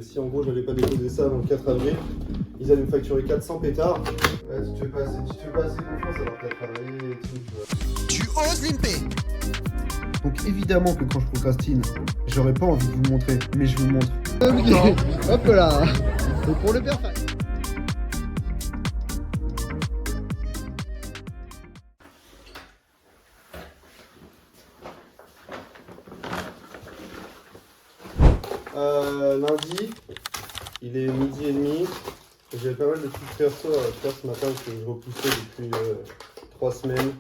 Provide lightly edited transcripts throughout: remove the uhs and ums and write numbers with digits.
Si en gros j'avais pas déposé ça avant le 4 avril, ils allaient me facturer 400 pétards. Ouais, tu te fais pas assez confiance alors que t'as travaillé et tout, tu vois. Tu oses limper. Donc évidemment que quand je procrastine, j'aurais pas envie de vous le montrer, mais je vous le montre. Ok, hop là. C'est pour le faire. Lundi, il est 12h30. J'avais pas mal de trucs perso à faire ce matin que je repoussais depuis 3 semaines.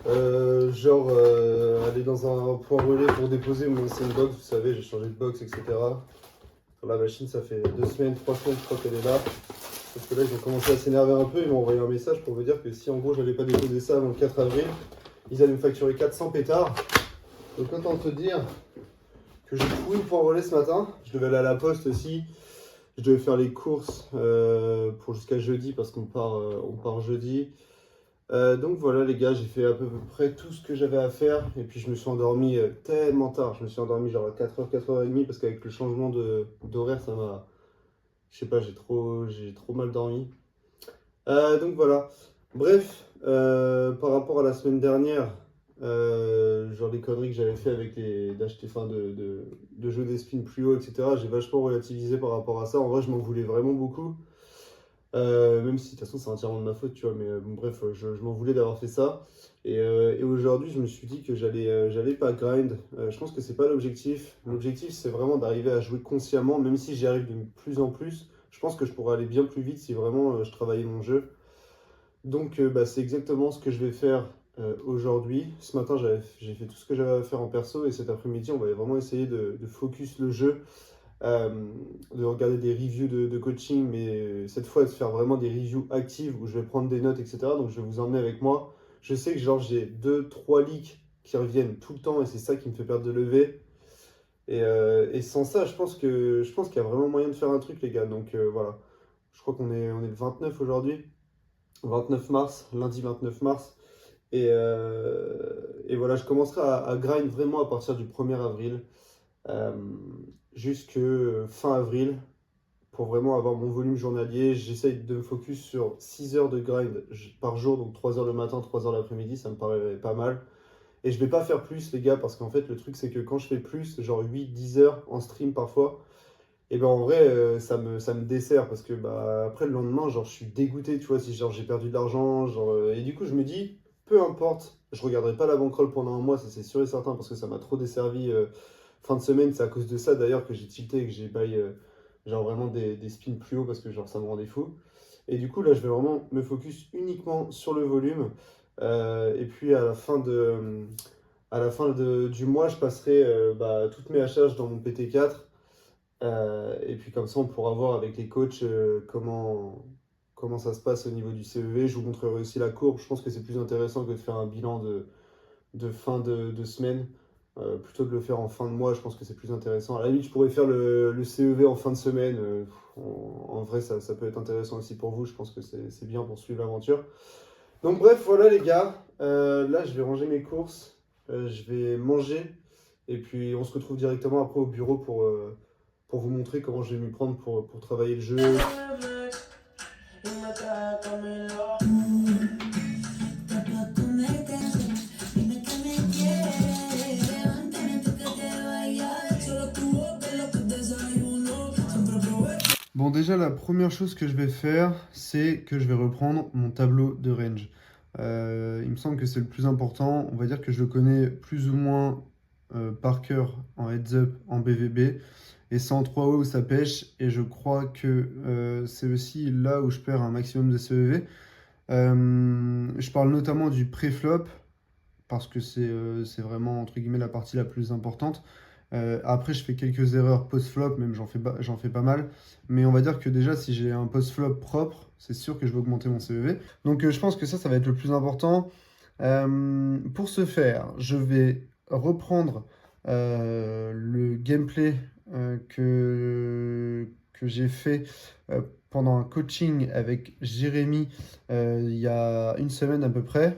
Aller dans un point relais pour déposer mon ancienne box, vous savez, j'ai changé de box, etc. Sur la machine, ça fait 2 semaines, 3 semaines, je crois qu'elle est là. Parce que là, ils ont commencé à s'énerver un peu, ils m'ont envoyé un message pour me dire que si en gros j'avais pas déposé ça avant le 4 avril, ils allaient me facturer 400 pétards. Donc autant te dire que j'ai trouvé le point relais ce matin. Je devais aller à la poste aussi. Je devais faire les courses pour jusqu'à jeudi parce qu'on part jeudi. Donc voilà les gars, j'ai fait à peu près tout ce que j'avais à faire. Et puis je me suis endormi tellement tard. Je me suis endormi genre à 4h, 4h30 parce qu'avec le changement d'horaire, ça m'a... Je sais pas, j'ai trop mal dormi. Donc voilà. Bref, par rapport à la semaine dernière, genre les conneries que j'avais fait avec d'acheter de jouer des spins plus haut, etc. J'ai vachement relativisé par rapport à ça. En vrai, je m'en voulais vraiment beaucoup. Même si de toute façon c'est entièrement de ma faute, tu vois, mais bon, bref, je m'en voulais d'avoir fait ça. Et aujourd'hui, je me suis dit que j'allais pas grind. Je pense que c'est pas l'objectif. L'objectif, c'est vraiment d'arriver à jouer consciemment, même si j'y arrive de plus en plus. Je pense que je pourrais aller bien plus vite si vraiment je travaillais mon jeu. Donc, c'est exactement ce que je vais faire aujourd'hui. Ce matin, j'ai fait tout ce que j'avais à faire en perso, et cet après-midi, on va vraiment essayer de focus le jeu. De regarder des reviews de coaching, mais cette fois de faire vraiment des reviews actives où je vais prendre des notes, etc. Donc je vais vous emmener avec moi. Je sais que genre j'ai 2-3 leaks qui reviennent tout le temps et c'est ça qui me fait perdre de levée. Et sans ça, je pense qu'il y a vraiment moyen de faire un truc, les gars. Donc voilà. Je crois qu'on est le 29 aujourd'hui. 29 mars, lundi 29 mars. Et voilà, je commencerai à grind vraiment à partir du 1er avril. Euh, Jusque fin avril pour vraiment avoir mon volume journalier. J'essaye de me focus sur 6 heures de grind par jour, donc 3 heures le matin, 3 heures l'après-midi, ça me paraît pas mal. Et je vais pas faire plus, les gars, parce qu'en fait, le truc, c'est que quand je fais plus, genre 8-10 heures en stream parfois, et ben en vrai, ça me dessert, parce que bah, après le lendemain, genre, je suis dégoûté, tu vois, si genre j'ai perdu de l'argent, et du coup, je me dis, peu importe, je regarderai pas la bankroll pendant un mois, ça c'est sûr et certain, parce que ça m'a trop desservi. Fin de semaine, c'est à cause de ça d'ailleurs que j'ai tilté et que j'ai bail genre vraiment des spins plus haut parce que genre ça me rendait fou. Et du coup là je vais vraiment me focus uniquement sur le volume. Et puis du mois je passerai toutes mes HH dans mon PT4. Et puis comme ça on pourra voir avec les coachs comment ça se passe au niveau du CEV. Je vous montrerai aussi la courbe. Je pense que c'est plus intéressant que de faire un bilan de fin de semaine. Plutôt de le faire en fin de mois, je pense que c'est plus intéressant. À la limite, je pourrais faire le CEV en fin de semaine. En vrai, ça peut être intéressant aussi pour vous. Je pense que c'est bien pour suivre l'aventure. Donc bref, voilà les gars. Là, je vais ranger mes courses. Je vais manger. Et puis, on se retrouve directement après au bureau pour vous montrer comment je vais m'y prendre pour travailler le jeu. Bon, déjà, la première chose que je vais faire, c'est que je vais reprendre mon tableau de range. Il me semble que c'est le plus important. On va dire que je le connais plus ou moins par cœur en heads-up, en BVB. Et c'est en 3 où ça pêche. Et je crois que c'est aussi là où je perds un maximum de CEV. Je parle notamment du pré-flop, parce que c'est vraiment, entre guillemets, la partie la plus importante. Après, je fais quelques erreurs post-flop, même j'en fais pas mal. Mais on va dire que déjà, si j'ai un post-flop propre, c'est sûr que je vais augmenter mon CEV. Donc je pense que ça va être le plus important. Pour ce faire, je vais reprendre le gameplay que j'ai fait pendant un coaching avec Jérémy il y a une semaine à peu près.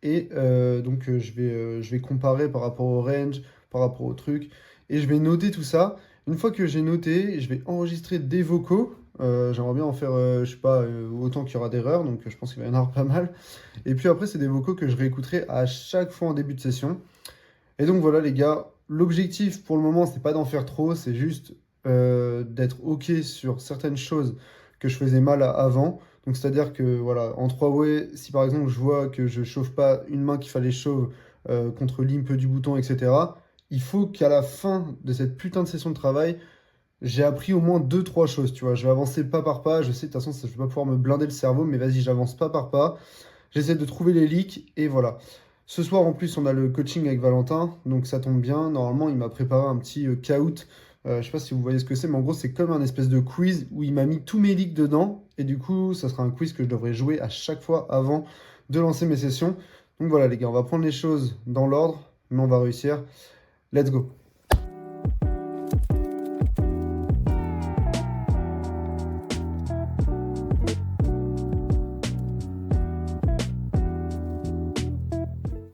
Et je vais comparer par rapport au range, par rapport au truc. Et je vais noter tout ça. Une fois que j'ai noté, je vais enregistrer des vocaux. J'aimerais bien en faire, je sais pas, autant qu'il y aura d'erreurs, donc je pense qu'il va y en avoir pas mal. Et puis après, c'est des vocaux que je réécouterai à chaque fois en début de session. Et donc voilà les gars, l'objectif pour le moment, c'est pas d'en faire trop, c'est juste d'être OK sur certaines choses que je faisais mal avant. Donc c'est-à-dire que voilà, en 3-way, si par exemple je vois que je chauffe pas une main qu'il fallait chauffe contre l'imp du bouton, etc., il faut qu'à la fin de cette putain de session de travail, j'ai appris au moins deux trois choses, tu vois. Je vais avancer pas par pas, je sais de toute façon, je vais pas pouvoir me blinder le cerveau, mais vas-y, j'avance pas par pas. J'essaie de trouver les leaks et voilà. Ce soir, en plus, on a le coaching avec Valentin, donc ça tombe bien. Normalement, il m'a préparé un petit caout. Je sais pas si vous voyez ce que c'est, mais en gros, c'est comme un espèce de quiz où il m'a mis tous mes leaks dedans. Et du coup, ça sera un quiz que je devrais jouer à chaque fois avant de lancer mes sessions. Donc voilà, les gars, on va prendre les choses dans l'ordre, mais on va réussir. Let's go!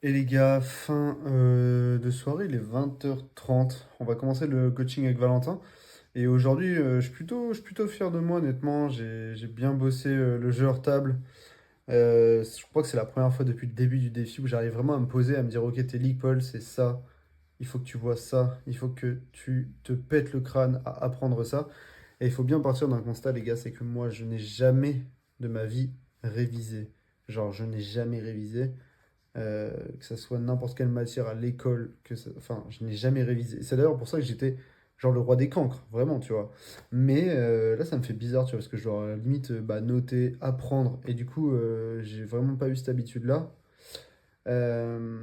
Et les gars, fin de soirée, il est 20h30. On va commencer le coaching avec Valentin. Et aujourd'hui, je suis plutôt fier de moi, honnêtement. J'ai bien bossé le jeu hors table. Je crois que c'est la première fois depuis le début du défi où j'arrive vraiment à me poser, à me dire, ok, t'es League Paul, c'est ça. Il faut que tu vois ça. Il faut que tu te pètes le crâne à apprendre ça. Et il faut bien partir d'un constat, les gars, c'est que moi, je n'ai jamais de ma vie révisé. Genre, je n'ai jamais révisé que ça soit n'importe quelle matière à l'école, enfin, je n'ai jamais révisé. C'est d'ailleurs pour ça que j'étais genre le roi des cancres, vraiment, tu vois. Mais là, ça me fait bizarre, tu vois, parce que je dois limite noter, apprendre, et du coup, j'ai vraiment pas eu cette habitude-là. Euh,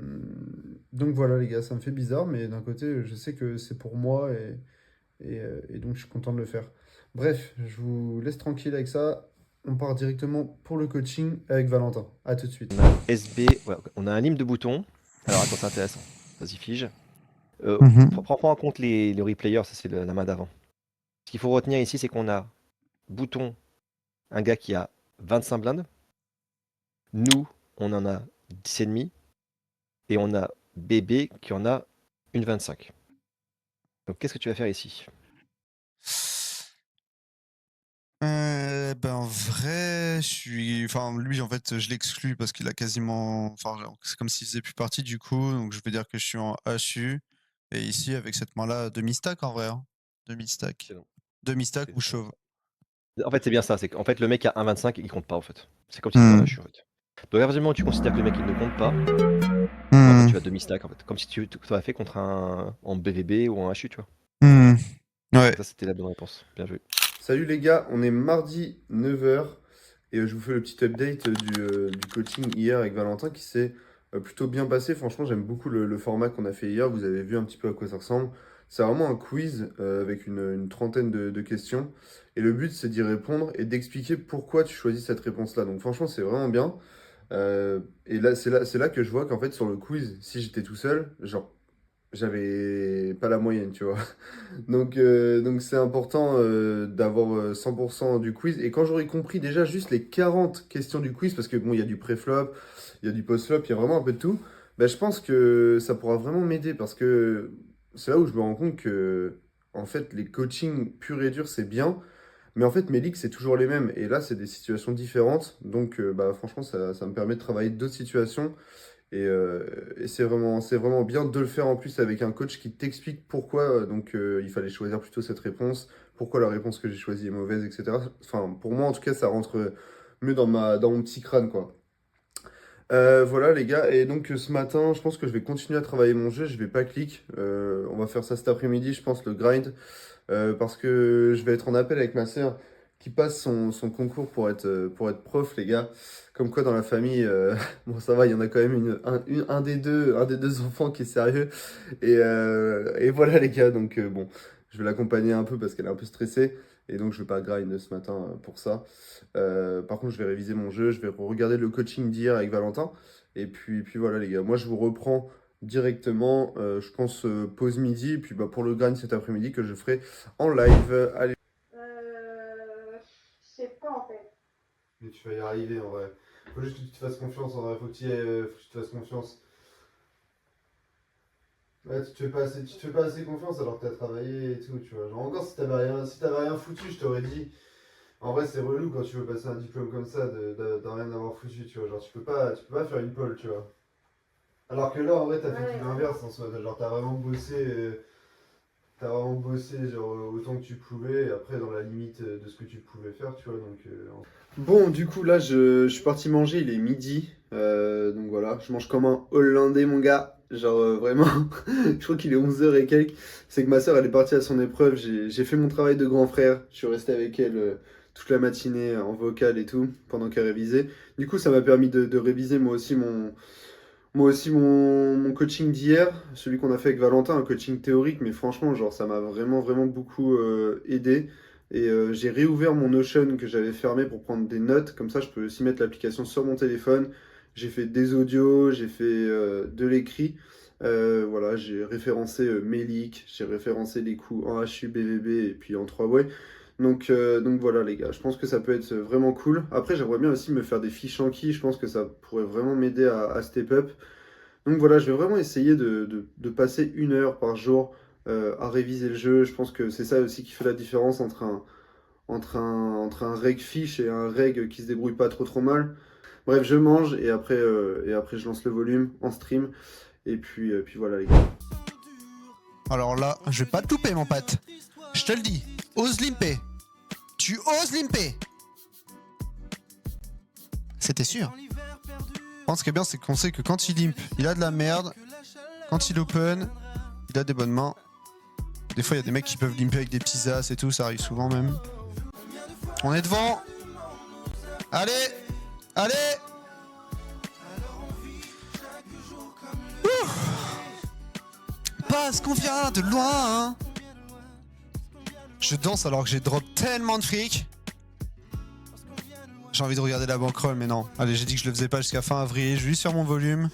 donc voilà, les gars, ça me fait bizarre, mais d'un côté, je sais que c'est pour moi, et donc je suis content de le faire. Bref, je vous laisse tranquille avec ça. On part directement pour le coaching avec Valentin. À tout de suite. On a SB, ouais, on a un hymne de bouton. Alors attends, c'est intéressant. Vas-y, fige. Mhm. Prends pas en compte le replayer, ça c'est la main d'avant. Ce qu'il faut retenir ici, c'est qu'on a bouton, un gars qui a 25 blindes. Nous, on en a 10 et demi. Et on a bébé qui en a une 25. Donc qu'est-ce que tu vas faire ici? Ben en vrai, je suis. Enfin, lui, en fait, je l'exclus parce qu'il a quasiment. Enfin, c'est comme s'il faisait plus partie du coup. Donc, je vais dire que je suis en HU. Et ici, avec cette main-là, demi-stack en vrai. Hein. Demi-stack. Excellent. Demi-stack ou Excellent. chauve. En fait, c'est bien ça. C'est qu'en fait, le mec a un 25 et il compte pas en fait. C'est comme si c'était un Hmm. HU en fait. Donc, à partir du moment où tu considères que le mec il ne compte pas, en fait, Hmm. tu vas demi-stack en fait. Comme si tu avais fait contre un en BVB ou en HU, tu vois. Hmm. Ouais. Donc ça, c'était la bonne réponse. Bien joué. Salut les gars, on est mardi 9h et je vous fais le petit update du coaching hier avec Valentin qui s'est plutôt bien passé. Franchement, j'aime beaucoup le format qu'on a fait hier. Vous avez vu un petit peu à quoi ça ressemble. C'est vraiment un quiz avec une trentaine de questions. Et le but, c'est d'y répondre et d'expliquer pourquoi tu choisis cette réponse-là. Donc franchement, c'est vraiment bien. Et là, c'est là que je vois qu'en fait, sur le quiz, si j'étais tout seul, genre, j'avais pas la moyenne, tu vois. Donc c'est important d'avoir 100% du quiz. Et quand j'aurai compris déjà juste les 40 questions du quiz, parce que bon, il y a du pré-flop, il y a du post-flop, il y a vraiment un peu de tout, bah, je pense que ça pourra vraiment m'aider parce que c'est là où je me rends compte que en fait les coachings purs et durs c'est bien, mais en fait mes leaks c'est toujours les mêmes. Et là c'est des situations différentes. Donc bah, franchement ça me permet de travailler d'autres situations. Et c'est vraiment bien de le faire en plus avec un coach qui t'explique pourquoi il fallait choisir plutôt cette réponse, pourquoi la réponse que j'ai choisie est mauvaise, etc. Enfin, pour moi en tout cas, ça rentre mieux dans mon petit crâne, quoi. Voilà les gars, et donc ce matin, je pense que je vais continuer à travailler mon jeu, je vais pas clic. On va faire ça cet après-midi, je pense, le grind. Parce que je vais être en appel avec ma sœur qui passe son concours pour être prof, les gars. Comme quoi, dans la famille, bon, ça va, il y en a quand même un des deux enfants qui est sérieux. Et voilà, les gars. Donc, bon, je vais l'accompagner un peu parce qu'elle est un peu stressée. Et donc, je vais pas grind ce matin pour ça. Par contre, je vais réviser mon jeu. Je vais regarder le coaching d'hier avec Valentin. Et puis voilà, les gars. Moi, je vous reprends directement, je pense, pause midi. Et puis bah, pour le grind cet après-midi que je ferai en live. Allez. Je sais pas en fait. Mais tu vas y arriver en vrai. Faut juste que tu te fasses confiance en vrai. Faut que tu te fasses confiance. Ouais, tu te fais pas assez confiance alors que t'as travaillé et tout, tu vois. Genre, encore si t'avais rien foutu, je t'aurais dit. En vrai, c'est relou quand tu veux passer un diplôme comme ça, de rien avoir foutu, tu vois. Genre, tu peux pas faire une pole, tu vois. Alors que là, en vrai, t'as fait tout l'inverse en soi. Genre, t'as vraiment bossé genre, autant que tu pouvais, et après, dans la limite de ce que tu pouvais faire, tu vois. Donc, bon, du coup, là, je suis parti manger, il est midi. Donc voilà, je mange comme un Hollandais, mon gars. Genre, vraiment, je crois qu'il est 11h et quelques. C'est que ma soeur, elle est partie à son épreuve. J'ai fait mon travail de grand frère. Je suis resté avec elle toute la matinée en vocal et tout, pendant qu'elle révisait. Du coup, ça m'a permis de réviser moi aussi mon coaching d'hier, celui qu'on a fait avec Valentin, un coaching théorique, mais franchement, genre, ça m'a vraiment, vraiment beaucoup aidé. Et j'ai réouvert mon Notion que j'avais fermé pour prendre des notes. Comme ça, je peux aussi mettre l'application sur mon téléphone. J'ai fait des audios, j'ai fait de l'écrit. Voilà, j'ai référencé Melik, j'ai référencé les coups en HU, BVB et puis en 3-way. Donc voilà les gars, je pense que ça peut être vraiment cool. Après j'aimerais bien aussi me faire des fiches Anki, je pense que ça pourrait vraiment m'aider à step up. Donc voilà, je vais vraiment essayer de passer 1 heure par jour à réviser le jeu. Je pense que c'est ça aussi qui fait la différence entre un reg fiche et un reg qui se débrouille pas trop mal. Bref, je mange et après je lance le volume en stream. Et puis voilà les gars. Alors là, je vais pas te louper, mon pote. Je te le dis, ose limper. Tu oses limper. C'était sûr. Je pense que ce qui est bien, c'est qu'on sait que quand il limp, il a de la merde. Quand il open, il a des bonnes mains. Des fois, il y a des mecs qui peuvent limper avec des petits as et tout, ça arrive souvent même. On est devant. Allez, allez. Ouh. Passe qu'on vient de loin. Je danse alors que j'ai drop tellement de fric. J'ai envie de regarder la bankroll, mais non. Allez, j'ai dit que je le faisais pas jusqu'à fin avril. Je vais sur mon volume.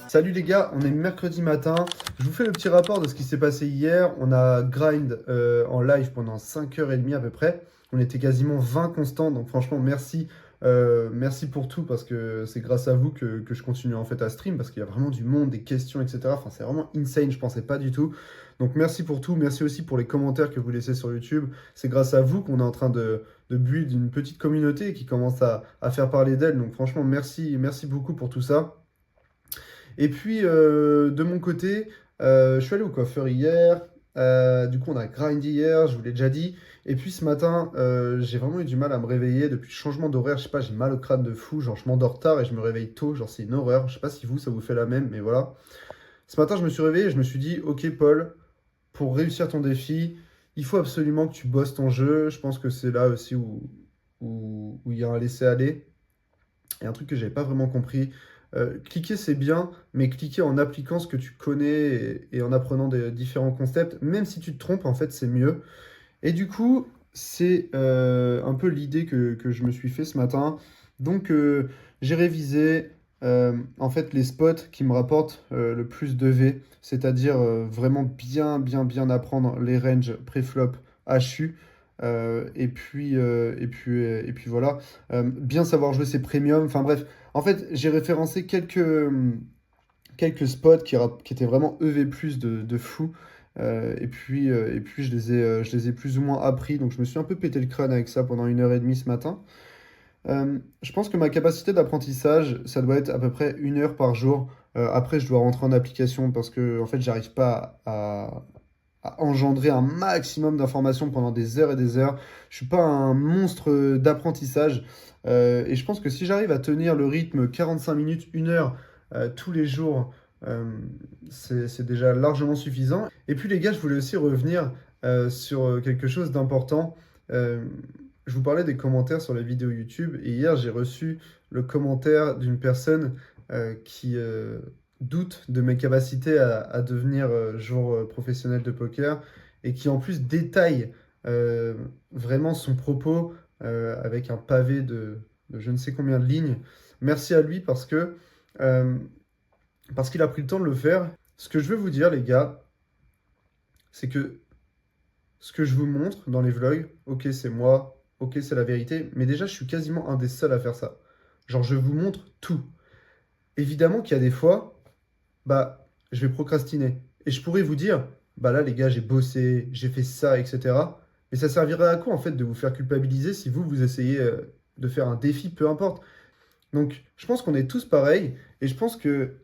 Salut les gars, on est mercredi matin. Je vous fais le petit rapport de ce qui s'est passé hier. On a grind en live pendant 5h30 à peu près. On était quasiment 20 constants, donc franchement merci. Merci pour tout parce que c'est grâce à vous que je continue en fait à stream parce qu'il y a vraiment du monde, des questions, etc. Enfin, c'est vraiment insane, je pensais pas du tout. Donc merci pour tout, merci aussi pour les commentaires que vous laissez sur YouTube. C'est grâce à vous qu'on est en train de build une petite communauté qui commence à faire parler d'elle. Donc franchement, merci beaucoup pour tout ça. Et puis, de mon côté, je suis allé au coiffeur hier. Du coup, on a grind hier, je vous l'ai déjà dit. Et puis ce matin, j'ai vraiment eu du mal à me réveiller depuis le changement d'horaire. Je sais pas, j'ai mal au crâne de fou. Genre, je m'endors tard et je me réveille tôt. Genre, c'est une horreur. Je sais pas si vous, ça vous fait la même, mais voilà. Ce matin, je me suis réveillé et je me suis dit, ok, Paul, pour réussir ton défi, il faut absolument que tu bosses ton jeu. Je pense que c'est là aussi où il y a un laisser-aller. Et un truc que j'avais pas vraiment compris. Cliquer c'est bien, mais cliquer en appliquant ce que tu connais et en apprenant des différents concepts, même si tu te trompes, en fait, c'est mieux. Et du coup, c'est un peu l'idée que je me suis fait ce matin. Donc, j'ai révisé en fait les spots qui me rapportent le plus de V, c'est-à-dire vraiment bien apprendre les ranges pré-flop HU. Et puis voilà, bien savoir jouer ses premiums. Enfin bref, en fait, j'ai référencé quelques spots qui étaient vraiment EV+ de fou. Et puis je les ai plus ou moins appris. Donc je me suis un peu pété le crâne avec ça pendant 1h30 ce matin. Je pense que ma capacité d'apprentissage, ça doit être à peu près 1 heure par jour. Après, je dois rentrer en application parce que en fait, j'arrive pas à engendrer un maximum d'informations pendant des heures et des heures. Je suis pas un monstre d'apprentissage. Et je pense que si j'arrive à tenir le rythme 45 minutes, 1 heure tous les jours, c'est déjà largement suffisant. Et puis les gars, je voulais aussi revenir sur quelque chose d'important. Je vous parlais des commentaires sur les vidéos YouTube et hier j'ai reçu le commentaire d'une personne qui doute de mes capacités à devenir joueur professionnel de poker et qui en plus détaille vraiment son propos avec un pavé de je ne sais combien de lignes. Merci à lui parce qu'il a pris le temps de le faire. Ce que je veux vous dire les gars, c'est que ce que je vous montre dans les vlogs, ok c'est moi, ok c'est la vérité, mais déjà je suis quasiment un des seuls à faire ça. Genre je vous montre tout. Évidemment qu'il y a des fois, bah je vais procrastiner. Et je pourrais vous dire, bah là les gars, j'ai bossé, j'ai fait ça, etc. Mais ça servirait à quoi en fait de vous faire culpabiliser si vous essayez de faire un défi, peu importe. Donc je pense qu'on est tous pareils et je pense que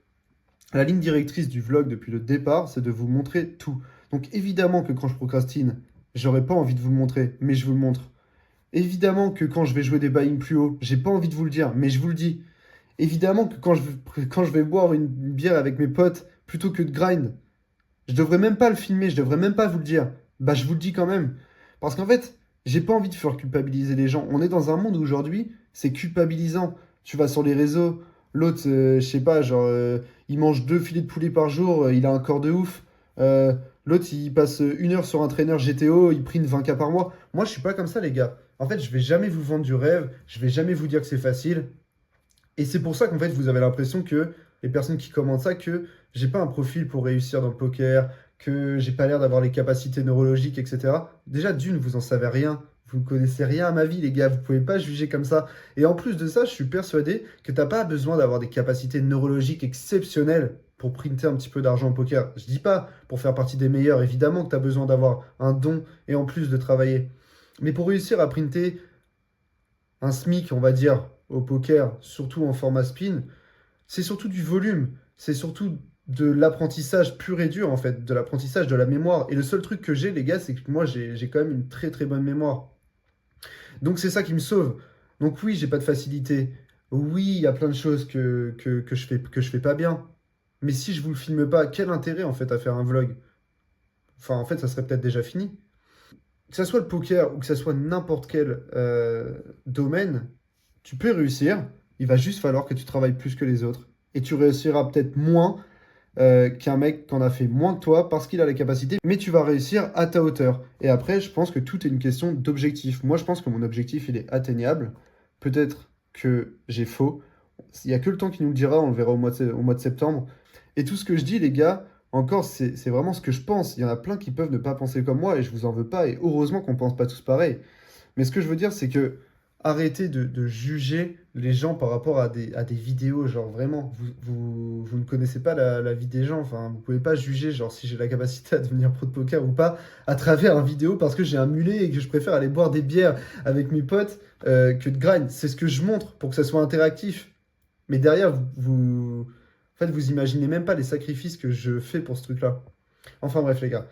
la ligne directrice du vlog depuis le départ, c'est de vous montrer tout. Donc évidemment que quand je procrastine, j'aurais pas envie de vous le montrer, mais je vous le montre. Évidemment que quand je vais jouer des buy-in plus haut, j'ai pas envie de vous le dire, mais je vous le dis. Évidemment que quand je vais boire une bière avec mes potes, plutôt que de grind, je devrais même pas le filmer, je devrais même pas vous le dire. Bah je vous le dis quand même. Parce qu'en fait, j'ai pas envie de faire culpabiliser les gens. On est dans un monde où aujourd'hui, c'est culpabilisant. Tu vas sur les réseaux, l'autre, je sais pas, genre, il mange 2 filets de poulet par jour, il a un corps de ouf. L'autre, il passe 1 heure sur un trainer GTO, il print 20K par mois. Moi, je suis pas comme ça, les gars. En fait, je vais jamais vous vendre du rêve, je vais jamais vous dire que c'est facile. Et c'est pour ça qu'en fait, vous avez l'impression que les personnes qui commentent ça, que j'ai pas un profil pour réussir dans le poker, que j'ai pas l'air d'avoir les capacités neurologiques, etc. Déjà, d'une, vous en savez rien. Vous ne connaissez rien à ma vie, les gars. Vous pouvez pas juger comme ça. Et en plus de ça, je suis persuadé que t'as pas besoin d'avoir des capacités neurologiques exceptionnelles pour printer un petit peu d'argent au poker. Je dis pas pour faire partie des meilleurs. Évidemment que tu as besoin d'avoir un don et en plus de travailler. Mais pour réussir à printer un SMIC, on va dire, au poker, surtout en format spin, c'est surtout du volume, c'est surtout de l'apprentissage pur et dur, en fait, de l'apprentissage de la mémoire. Et le seul truc que j'ai, les gars, c'est que moi, j'ai quand même une très très bonne mémoire. Donc c'est ça qui me sauve. Donc oui, j'ai pas de facilité. Oui, il y a plein de choses que je fais pas bien. Mais si je vous le filme pas, quel intérêt, en fait, à faire un vlog? Enfin, en fait, ça serait peut-être déjà fini. Que ça soit le poker ou que ça soit n'importe quel domaine, tu peux réussir. Il va juste falloir que tu travailles plus que les autres. Et tu réussiras peut-être moins qu'un mec qui en a fait moins que toi parce qu'il a les capacités. Mais tu vas réussir à ta hauteur. Et après, je pense que tout est une question d'objectif. Moi, je pense que mon objectif, il est atteignable. Peut-être que j'ai faux. Il n'y a que le temps qui nous le dira. On le verra au mois de septembre. Et tout ce que je dis, les gars, encore, c'est vraiment ce que je pense. Il y en a plein qui peuvent ne pas penser comme moi et je vous en veux pas. Et heureusement qu'on pense pas tous pareil. Mais ce que je veux dire, c'est que arrêtez de juger les gens par rapport à des vidéos. Genre vraiment, vous ne connaissez pas la vie des gens. Enfin, vous pouvez pas juger genre si j'ai la capacité à devenir pro de poker ou pas à travers une vidéo parce que j'ai un mulet et que je préfère aller boire des bières avec mes potes que de grind. C'est ce que je montre pour que ça soit interactif. Mais derrière, en fait, vous imaginez même pas les sacrifices que je fais pour ce truc-là. Enfin bref, les gars.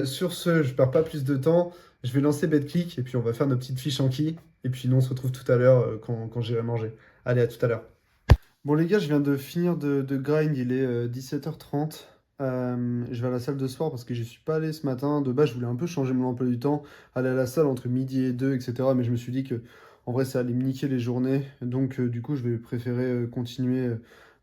Sur ce, je perds pas plus de temps. Je vais lancer BetClick et puis on va faire nos petites fiches en qui. Et puis nous, on se retrouve tout à l'heure quand j'irai manger. Allez, à tout à l'heure. Bon, les gars, je viens de finir de grind. Il est 17h30. Je vais à la salle de sport parce que j'y suis pas allé ce matin. De base, je voulais un peu changer mon emploi du temps, aller à la salle entre midi et 2, etc. Mais je me suis dit que en vrai, ça allait me niquer les journées. Donc, du coup, je vais préférer continuer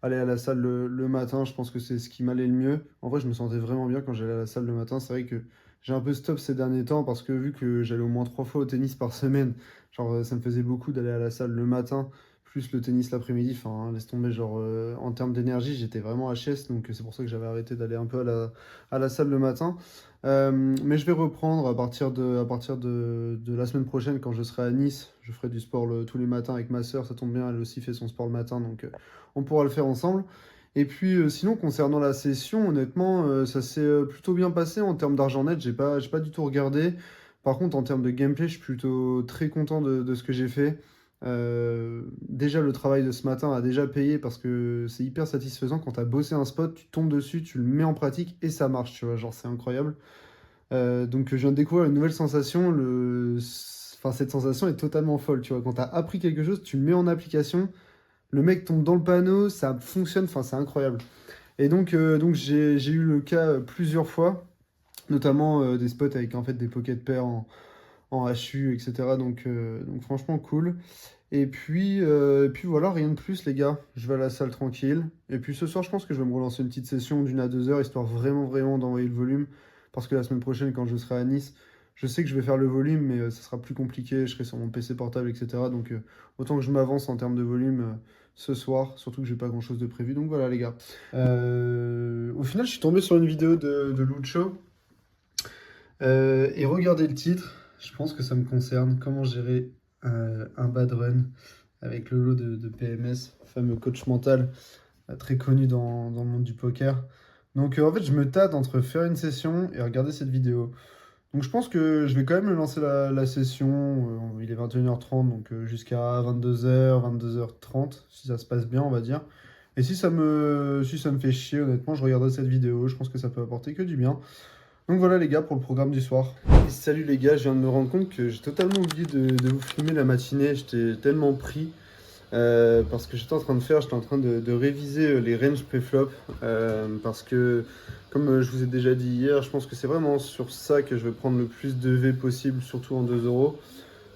aller à la salle le matin. Je pense que c'est ce qui m'allait le mieux. En vrai, je me sentais vraiment bien quand j'allais à la salle le matin. C'est vrai que j'ai un peu stop ces derniers temps parce que vu que j'allais au moins 3 fois au tennis par semaine, genre ça me faisait beaucoup d'aller à la salle le matin, plus le tennis l'après-midi. Enfin, laisse tomber, genre en termes d'énergie, j'étais vraiment HS. Donc, c'est pour ça que j'avais arrêté d'aller un peu à la salle le matin. Mais je vais reprendre à partir de la semaine prochaine quand je serai à Nice. Je ferai du sport tous les matins avec ma sœur. Ça tombe bien, elle aussi fait son sport le matin. Donc, on pourra le faire ensemble. Et puis sinon, concernant la session, honnêtement, ça s'est plutôt bien passé en termes d'argent net. J'ai pas du tout regardé. Par contre, en termes de gameplay, je suis plutôt très content de ce que j'ai fait. Déjà, le travail de ce matin a déjà payé parce que c'est hyper satisfaisant quand tu as bossé un spot, tu tombes dessus, tu le mets en pratique et ça marche, tu vois. Genre, c'est incroyable. Donc, je viens de découvrir une nouvelle sensation. Enfin, cette sensation est totalement folle, tu vois. Quand tu as appris quelque chose, tu le mets en application. Le mec tombe dans le panneau, ça fonctionne, enfin c'est incroyable. Et donc j'ai eu le cas plusieurs fois, notamment des spots avec en fait des pocket pairs en HU, etc. Donc franchement cool. Et puis voilà, rien de plus les gars. Je vais à la salle tranquille. Et puis ce soir, je pense que je vais me relancer une petite session d'1 à 2 heures, histoire vraiment vraiment d'envoyer le volume. Parce que la semaine prochaine, quand je serai à Nice, je sais que je vais faire le volume, mais ça sera plus compliqué. Je serai sur mon PC portable, etc. Donc autant que je m'avance en termes de volume ce soir, surtout que j'ai pas grand chose de prévu. Donc voilà les gars. Au final, je suis tombé sur une vidéo de Lucho. Et regardez le titre, je pense que ça me concerne. Comment gérer un bad run avec le lot de PMS, fameux coach mental, très connu dans le monde du poker. Donc en fait, je me tâte entre faire une session et regarder cette vidéo. Donc je pense que je vais quand même me lancer la session. Il est 21h30, donc jusqu'à 22h, 22h30, si ça se passe bien, on va dire. Et si ça me fait chier, honnêtement, je regarderai cette vidéo. Je pense que ça peut apporter que du bien. Donc voilà les gars pour le programme du soir. Et salut les gars, je viens de me rendre compte que j'ai totalement oublié de vous filmer la matinée. J'étais tellement pris parce que j'étais en train de réviser les ranges pré-flop parce que comme je vous ai déjà dit hier, je pense que c'est vraiment sur ça que je vais prendre le plus de V possible, surtout en 2 euros.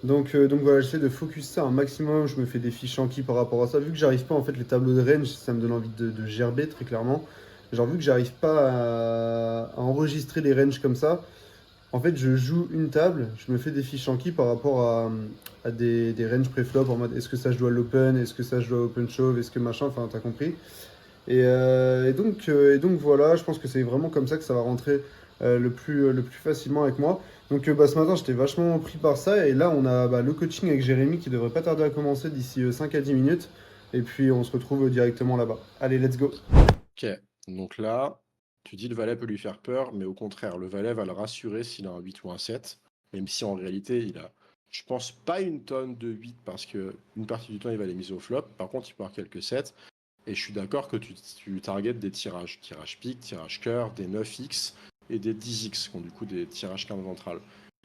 Donc voilà, j'essaie de focus ça un maximum. Je me fais des fiches Anki par rapport à ça. Vu que j'arrive pas, en fait, les tableaux de range, ça me donne envie de gerber très clairement. Genre, vu que j'arrive pas à enregistrer les ranges comme ça, en fait, je joue une table, je me fais des fiches Anki par rapport à des ranges pré-flop en mode est-ce que ça je dois l'open, est-ce que ça je dois open shove, est-ce que machin, enfin, t'as compris. Et donc voilà, je pense que c'est vraiment comme ça que ça va rentrer le plus facilement avec moi. Donc bah, ce matin, j'étais vachement pris par ça. Et là, on a le coaching avec Jérémy qui devrait pas tarder à commencer d'ici 5 à 10 minutes. Et puis on se retrouve directement là-bas. Allez, let's go. Ok, donc là, tu dis le valet peut lui faire peur, mais au contraire, le valet va le rassurer s'il a un 8 ou un 7, même si en réalité, il a, je pense, pas une tonne de 8 parce que une partie du temps, il va les miser au flop. Par contre, il peut avoir quelques 7. Et je suis d'accord que tu targetes des tirages. Tirage pique, tirage cœur, des 9x et des 10x, qui ont du coup des tirages quinte ventrale.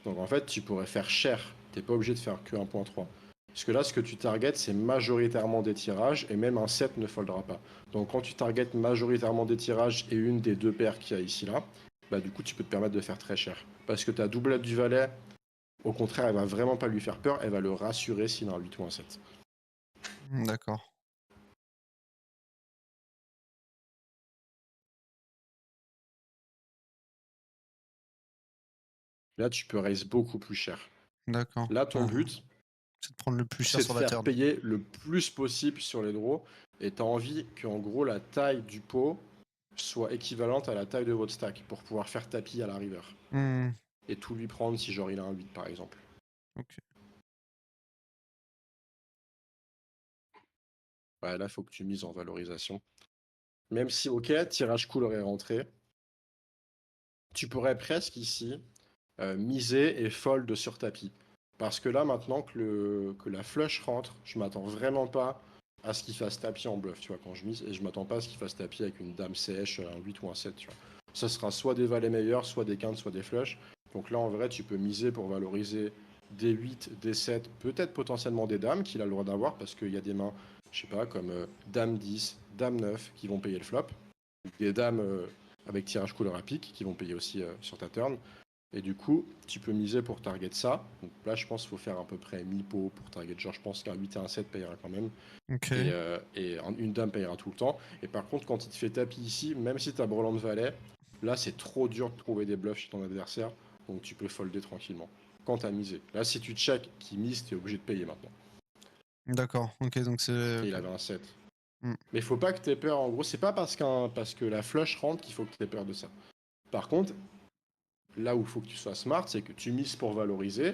Donc en fait, tu pourrais faire cher. T'es pas obligé de faire que 1.3. Parce que là, ce que tu targetes, c'est majoritairement des tirages, et même un 7 ne foldera pas. Donc quand tu targetes majoritairement des tirages et une des deux paires qu'il y a ici là, bah du coup tu peux te permettre de faire très cher. Parce que ta doublette du valet, au contraire, elle va vraiment pas lui faire peur, elle va le rassurer s'il a un 8 ou un 7. D'accord. Là, tu peux raise beaucoup plus cher. D'accord. Là, ton but, c'est de prendre le plus cher c'est de sur la faire turn. payer le plus possible sur les draws, et tu as envie qu'en gros la taille du pot soit équivalente à la taille de votre stack pour pouvoir faire tapis à la river. Hmm, Et tout lui prendre si genre il a un 8 par exemple. ok. Ouais, là, il faut que tu mises en valorisation. Même si, ok, tirage cool aurait rentré, tu pourrais presque ici miser et fold sur tapis. Parce que là, maintenant que la flush rentre, je m'attends vraiment pas à ce qu'il fasse tapis en bluff, tu vois, quand je mise, et je m'attends pas à ce qu'il fasse tapis avec une dame sèche, un 8 ou un 7, tu vois. Ça sera soit des valets meilleurs, soit des quintes, soit des flushs. Donc là, en vrai, tu peux miser pour valoriser des 8, des 7, peut-être potentiellement des dames qu'il a le droit d'avoir, parce qu'il y a des mains, je sais pas, comme dame 10, dame 9 qui vont payer le flop, des dames avec tirage couleur à pique qui vont payer aussi sur ta turn. Et du coup, tu peux miser pour target ça. Donc là, je pense qu'il faut faire à peu près mi-pot pour target. Genre, je pense qu'un 8 et un 7 payera quand même. Ok. Et une dame payera tout le temps. Et par contre, quand il te fait tapis ici, même si tu as brelan de valet, là, c'est trop dur de trouver des bluffs chez ton adversaire. Donc tu peux folder tranquillement. Quand tu as misé. Là, si tu check qui mise, tu es obligé de payer maintenant. D'accord. Ok, donc c'est. Et il avait un 7. Hmm. Mais il faut pas que tu aies peur. En gros, c'est pas parce que la flush rentre qu'il faut que tu aies peur de ça. Par contre, là où il faut que tu sois smart, c'est que tu mises pour valoriser,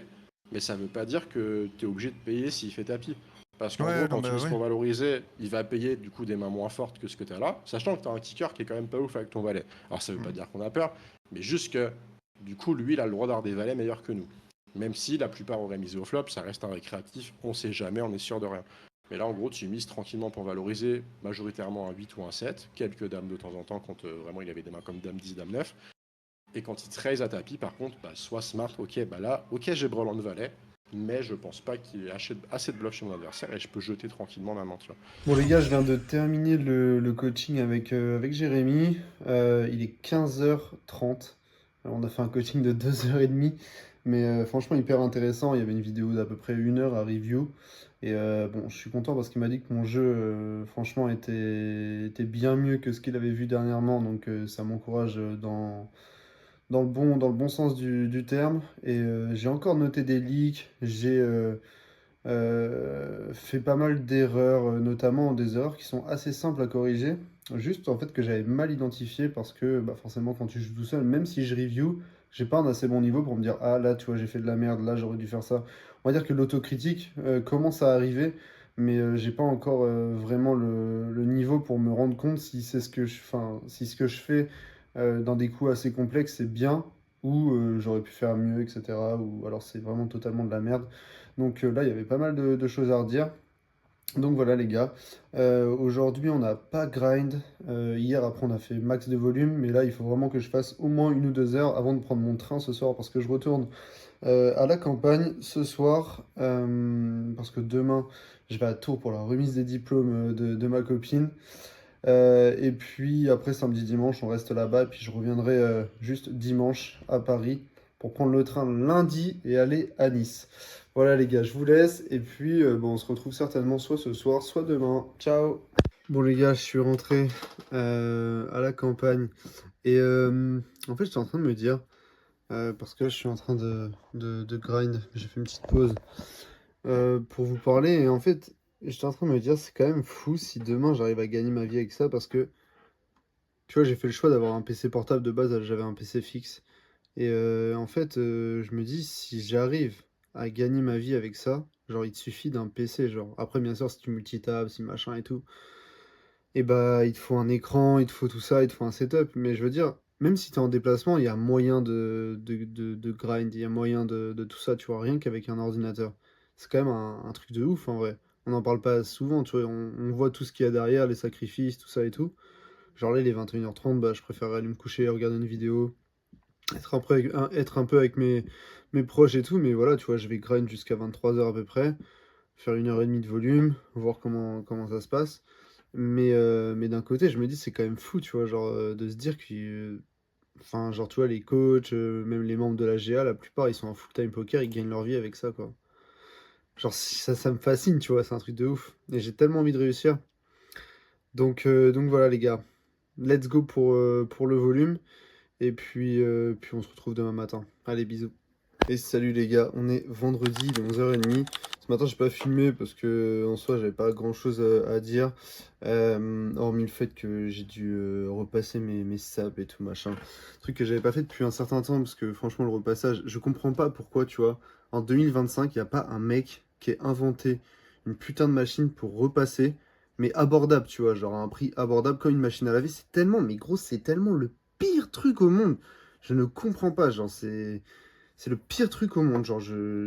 mais ça veut pas dire que tu es obligé de payer s'il fait tapis. Parce qu'en Ouais, gros, non, quand tu bah mises ouais. pour valoriser, il va payer du coup des mains moins fortes que ce que tu as là, sachant que tu as un kicker qui est quand même pas ouf avec ton valet. Alors ça veut pas Hmm. dire qu'on a peur, mais juste que du coup, lui, il a le droit d'avoir des valets meilleurs que nous. Même si la plupart auraient misé au flop, ça reste un récréatif, on sait jamais, on est sûr de rien. Mais là, en gros, tu mises tranquillement pour valoriser majoritairement un 8 ou un 7, quelques dames de temps en temps quand vraiment il avait des mains comme dame 10, dame 9. Et quand il te raise à tapis, par contre, bah, sois smart. Ok, bah là, ok, j'ai brelan de valet, mais je pense pas qu'il y ait assez de bluff chez mon adversaire et je peux jeter tranquillement ma main, tu vois. Bon les gars, je viens de terminer le coaching avec Jérémy. Il est 15h30. On a fait un coaching de 2h30. Mais franchement, hyper intéressant. Il y avait une vidéo d'à peu près 1 heure à review. Et bon, je suis content parce qu'il m'a dit que mon jeu, franchement, était bien mieux que ce qu'il avait vu dernièrement. Donc ça m'encourage dans le bon sens du terme. Et j'ai encore noté des leaks. J'ai fait pas mal d'erreurs, notamment des erreurs qui sont assez simples à corriger. Juste en fait que j'avais mal identifié parce que bah, forcément quand tu joues tout seul, même si je review, j'ai pas un assez bon niveau pour me dire ah là tu vois j'ai fait de la merde, là j'aurais dû faire ça. On va dire que l'autocritique commence à arriver mais j'ai pas encore vraiment le niveau pour me rendre compte si c'est si ce que je fais dans des coups assez complexes c'est bien ou j'aurais pu faire mieux, etc. Ou alors c'est vraiment totalement de la merde. Donc là, il y avait pas mal de choses à redire. Donc voilà les gars. Aujourd'hui on n'a pas grind. Hier après on a fait max de volume, mais là il faut vraiment que je fasse au moins 1 ou 2 heures avant de prendre mon train ce soir parce que je retourne à la campagne ce soir parce que demain je vais à Tours pour la remise des diplômes de ma copine. Et puis après samedi dimanche on reste là-bas et puis je reviendrai juste dimanche à Paris pour prendre le train lundi et aller à Nice. Voilà les gars, je vous laisse et puis bon, on se retrouve certainement soit ce soir, soit demain. Ciao. Bon les gars, je suis rentré à la campagne et en fait j'étais en train de me dire, parce que là, je suis en train de grind, j'ai fait une petite pause pour vous parler et en fait j'étais en train de me dire c'est quand même fou si demain j'arrive à gagner ma vie avec ça parce que tu vois j'ai fait le choix d'avoir un PC portable de base, j'avais un PC fixe. Et en fait, je me dis, si j'arrive à gagner ma vie avec ça, genre, il te suffit d'un PC, genre. Après, bien sûr, si tu multitabs, si machin et tout, et bah, il te faut un écran, il te faut tout ça, il te faut un setup. Mais je veux dire, même si t'es en déplacement, il y a moyen de grind, il y a moyen de tout ça, tu vois, rien qu'avec un ordinateur. C'est quand même un truc de ouf, en vrai. On n'en parle pas souvent, tu vois, on voit tout ce qu'il y a derrière, les sacrifices, tout ça et tout. Genre là, il est 21h30, bah, je préférerais aller me coucher, regarder une vidéo, être un peu avec mes proches et tout, mais voilà, tu vois, je vais grind jusqu'à 23 h à peu près, faire 1 h 30 de volume, voir comment ça se passe. Mais d'un côté, je me dis, c'est quand même fou, tu vois, genre, de se dire que, enfin, genre, tu vois, les coachs, même les membres de la GA, la plupart, ils sont en full-time poker, ils gagnent leur vie avec ça, quoi. Genre, ça me fascine, tu vois, c'est un truc de ouf. Et j'ai tellement envie de réussir. Donc voilà, les gars, let's go pour le volume. Et puis on se retrouve demain matin. Allez, bisous. Et salut les gars, on est vendredi, il est 11h30. Ce matin, j'ai pas filmé parce que en soi, j'avais pas grand chose à dire. Hormis le fait que j'ai dû repasser mes sables et tout machin. Truc que j'avais pas fait depuis un certain temps parce que franchement, le repassage, je comprends pas pourquoi, tu vois. En 2025, il n'y a pas un mec qui ait inventé une putain de machine pour repasser, mais abordable, tu vois, genre à un prix abordable comme une machine à laver. C'est tellement, mais gros, c'est tellement le pire truc au monde. Je ne comprends pas, genre, c'est le pire truc au monde, genre,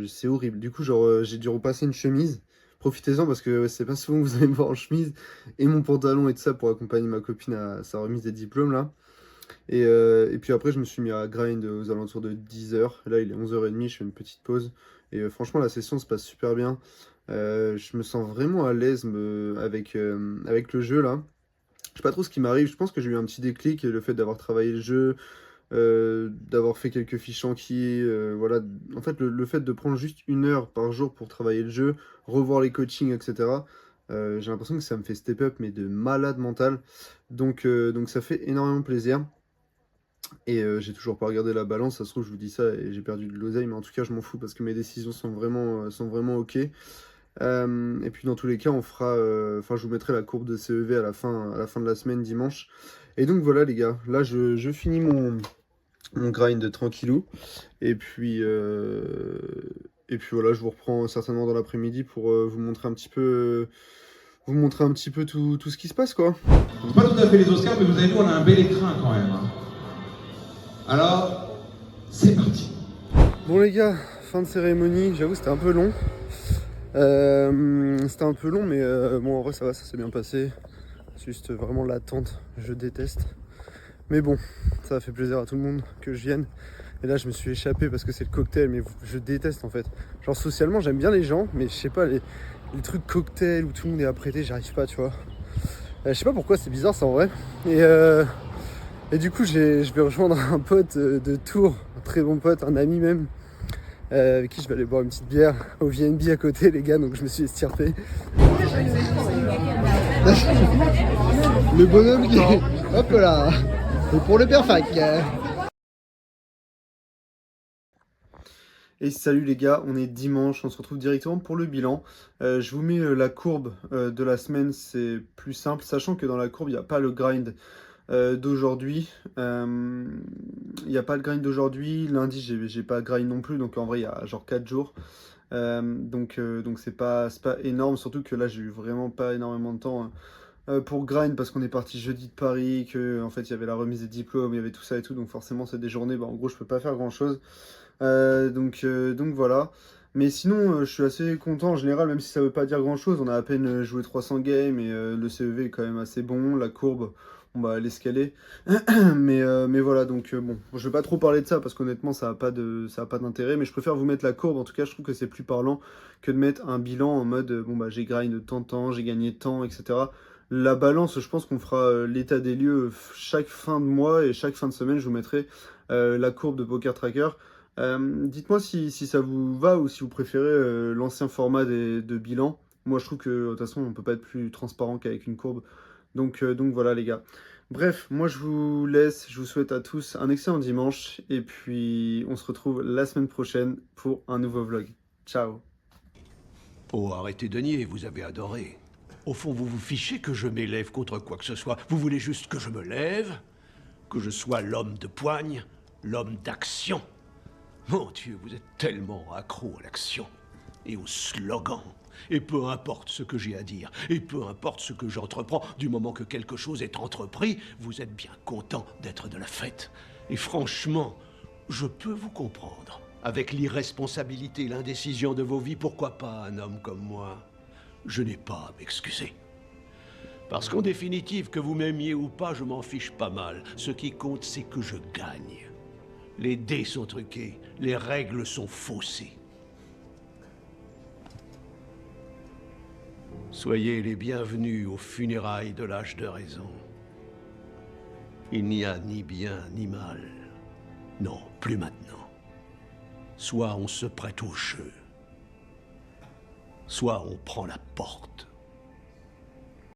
c'est horrible. Du coup, genre, j'ai dû repasser une chemise. Profitez-en parce que c'est pas souvent que vous allez me voir en chemise. Et mon pantalon et tout ça pour accompagner ma copine à sa remise des diplômes, là. Et puis après, je me suis mis à grind aux alentours de 10 h. Là, il est 11h30, je fais une petite pause. Et franchement, la session se passe super bien. Je me sens vraiment à l'aise avec le jeu, là. Je sais pas trop ce qui m'arrive, je pense que j'ai eu un petit déclic, le fait d'avoir travaillé le jeu, d'avoir fait quelques fiches enquis, voilà. En fait, le fait de prendre juste 1 heure par jour pour travailler le jeu, revoir les coachings, etc., j'ai l'impression que ça me fait step up, mais de malade mental. Donc ça fait énormément plaisir. Et j'ai toujours pas regardé la balance, ça se trouve, je vous dis ça et j'ai perdu de l'oseille, mais en tout cas, je m'en fous parce que mes décisions sont vraiment ok. Et puis dans tous les cas, on fera, enfin, je vous mettrai la courbe de CEV à la fin de la semaine dimanche. Et donc voilà les gars, là je finis mon grind tranquillou. Et puis voilà, je vous reprends certainement dans l'après-midi pour vous montrer un petit peu, tout ce qui se passe quoi. Pas tout à fait les Oscars, mais vous avez vu, on a un bel écrin quand même. Alors, c'est parti. Bon les gars, fin de cérémonie, j'avoue c'était un peu long. Mais bon en vrai ça va, ça s'est bien passé. C'est juste vraiment l'attente, je déteste. Mais bon, ça a fait plaisir à tout le monde que je vienne. Et là je me suis échappé parce que c'est le cocktail, mais je déteste en fait. Genre socialement j'aime bien les gens, mais je sais pas, les trucs cocktail où tout le monde est apprêté, j'arrive pas, tu vois. Je sais pas pourquoi, c'est bizarre ça en vrai. Et du coup je vais rejoindre un pote de Tours, un très bon pote, un ami même, avec qui je vais aller boire une petite bière au VNB à côté les gars, donc je me suis estirpé. Le bonhomme qui est... Hop là. Et pour le père Fac. Et salut les gars, on est dimanche, on se retrouve directement pour le bilan. Je vous mets la courbe de la semaine, c'est plus simple, sachant que dans la courbe, il n'y a pas le grind d'aujourd'hui. Il n'y a pas le grind d'aujourd'hui, lundi, j'ai pas grind non plus, donc en vrai, il y a genre 4 jours. Donc c'est pas énorme, surtout que là j'ai eu vraiment pas énormément de temps pour grind parce qu'on est parti jeudi de Paris, que en fait il y avait la remise des diplômes, il y avait tout ça et tout, donc forcément c'est des journées, bah, en gros je peux pas faire grand chose. Donc voilà. Mais sinon, je suis assez content en général, même si ça veut pas dire grand chose. On a à peine joué 300 games et le CEV est quand même assez bon. La courbe, on va l'escaler. Mais voilà, donc bon, je vais pas trop parler de ça parce qu'honnêtement, ça a pas d'intérêt. Mais je préfère vous mettre la courbe. En tout cas, je trouve que c'est plus parlant que de mettre un bilan en mode bon, bah j'ai grind tant de temps, j'ai gagné tant, etc. La balance, je pense qu'on fera l'état des lieux chaque fin de mois et chaque fin de semaine, je vous mettrai la courbe de Poker Tracker. Dites-moi si ça vous va ou si vous préférez l'ancien format de bilan. Moi, je trouve que de toute façon, on peut pas être plus transparent qu'avec une courbe. Donc voilà, les gars. Bref, moi, je vous laisse. Je vous souhaite à tous un excellent dimanche. Et puis, on se retrouve la semaine prochaine pour un nouveau vlog. Ciao! Oh, arrêtez de nier, vous avez adoré. Au fond, vous vous fichez que je m'élève contre quoi que ce soit. Vous voulez juste que je me lève, que je sois l'homme de poigne, l'homme d'action. Mon Dieu, vous êtes tellement accro à l'action et au slogan. Et peu importe ce que j'ai à dire, et peu importe ce que j'entreprends, du moment que quelque chose est entrepris, vous êtes bien content d'être de la fête. Et franchement, je peux vous comprendre. Avec l'irresponsabilité et l'indécision de vos vies, pourquoi pas un homme comme moi? Je n'ai pas à m'excuser. Parce qu'en définitive, que vous m'aimiez ou pas, je m'en fiche pas mal. Ce qui compte, c'est que je gagne. Les dés sont truqués, les règles sont faussées. Soyez les bienvenus aux funérailles de l'âge de raison. Il n'y a ni bien ni mal. Non, plus maintenant. Soit on se prête au jeu, soit on prend la porte.